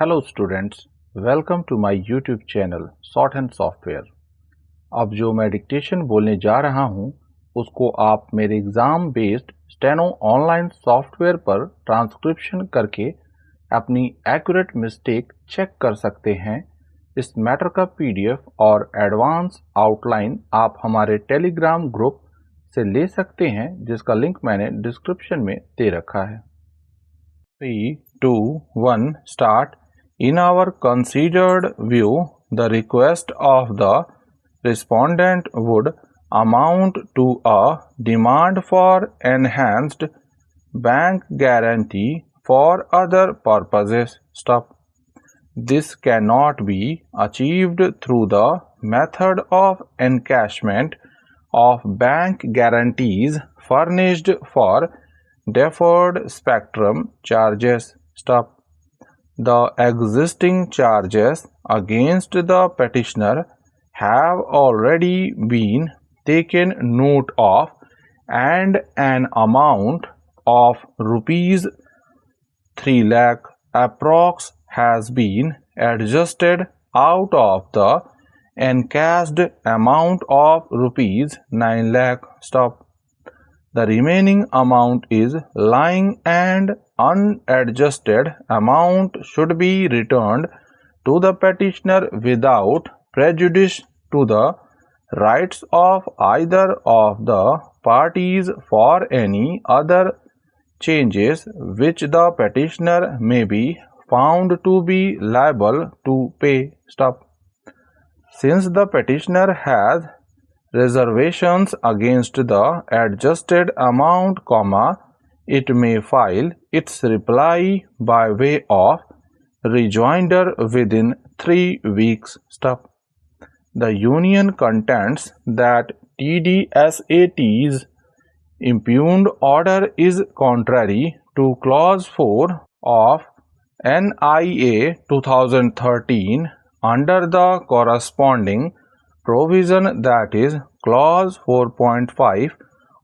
Hello students, welcome to my YouTube channel shorthand software. अब जो मैं डिक्टेशन बोलने जा रहा हूँ उसको आप मेरे exam based steno online software पर ट्रांसक्रिप्शन करके अपनी एक्यूरेट मिस्टेक चेक कर सकते हैं। इस मैटर का पीडीएफ और एडवांस आउटलाइन आप हमारे टेलीग्राम ग्रुप से ले सकते हैं, जिसका लिंक मैंने डिस्क्रिप्शन में दे रखा है। 3, 2, 1, start. In our considered view, the request of the respondent would amount to a demand for enhanced bank guarantee for other purposes. Stop. This cannot be achieved through the method of encashment of bank guarantees furnished for deferred spectrum charges. Stop. The existing charges against the petitioner have already been taken note of, and an amount of rupees 3 lakh approx has been adjusted out of the encashed amount of rupees 9 lakh. Stop. The remaining amount is lying, and unadjusted amount should be returned to the petitioner without prejudice to the rights of either of the parties for any other changes which the petitioner may be found to be liable to pay. Stop. Since the petitioner has reservations against the adjusted amount, it may file its reply by way of rejoinder within 3 weeks. Stop. The union contends that TDSAT's impugned order is contrary to Clause 4 of NIA 2013 under the corresponding provision, that is Clause 4.5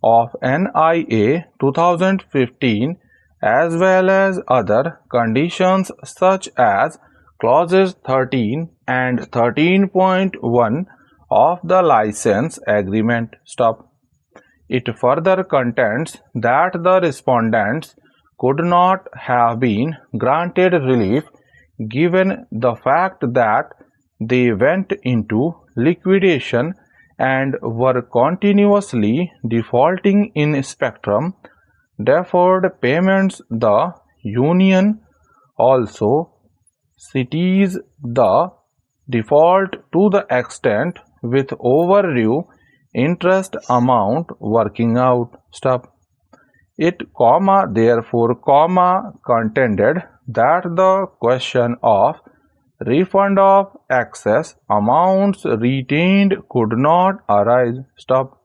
of NIA 2015, as well as other conditions such as Clauses 13 and 13.1 of the license agreement. Stop. It further contends that the respondents could not have been granted relief given the fact that they went into liquidation and were continuously defaulting in spectrum deferred payments. The union also cites the default to the extent with overdue interest amount working out. Stop. It, therefore, contended that the question of refund of excess amounts retained could not arise. Stop.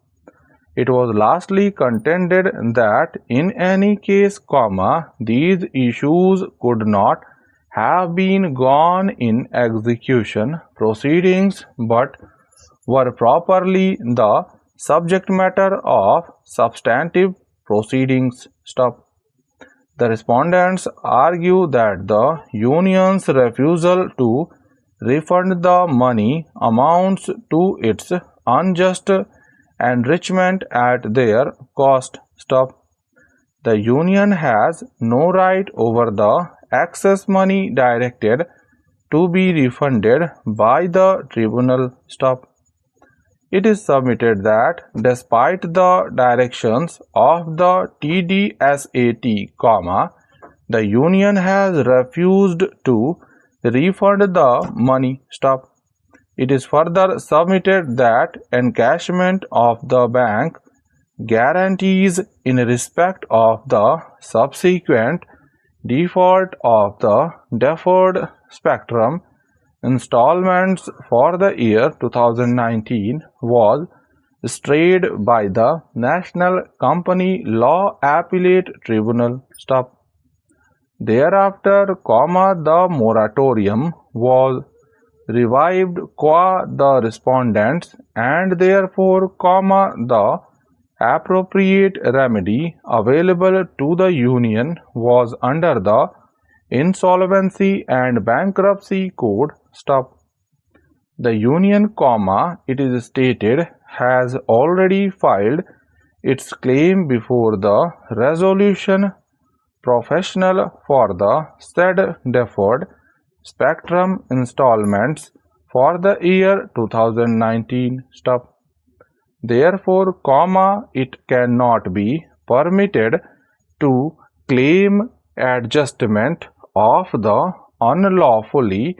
It was lastly contended that in any case, these issues could not have been gone in execution proceedings but were properly the subject matter of substantive proceedings. Stop. The respondents argue that the union's refusal to refund the money amounts to its unjust enrichment at their cost. Stop. The union has no right over the excess money directed to be refunded by the tribunal. Stop. It is submitted that despite the directions of the TDSAT, the union has refused to refund the money. Stop. It is further submitted that encashment of the bank guarantees in respect of the subsequent default of the deferred spectrum installments for the year 2019 was stayed by the National Company Law Appellate Tribunal. Stop. Thereafter, the moratorium was revived qua the respondents, and therefore, the appropriate remedy available to the union was under the Insolvency and Bankruptcy Code. Stop. The union, it is stated, has already filed its claim before the resolution professional for the said deferred spectrum installments for the year 2019. Stop. Therefore, it cannot be permitted to claim adjustment of the unlawfully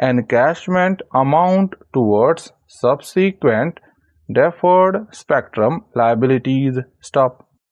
encashment amount towards subsequent deferred spectrum liabilities. Stop.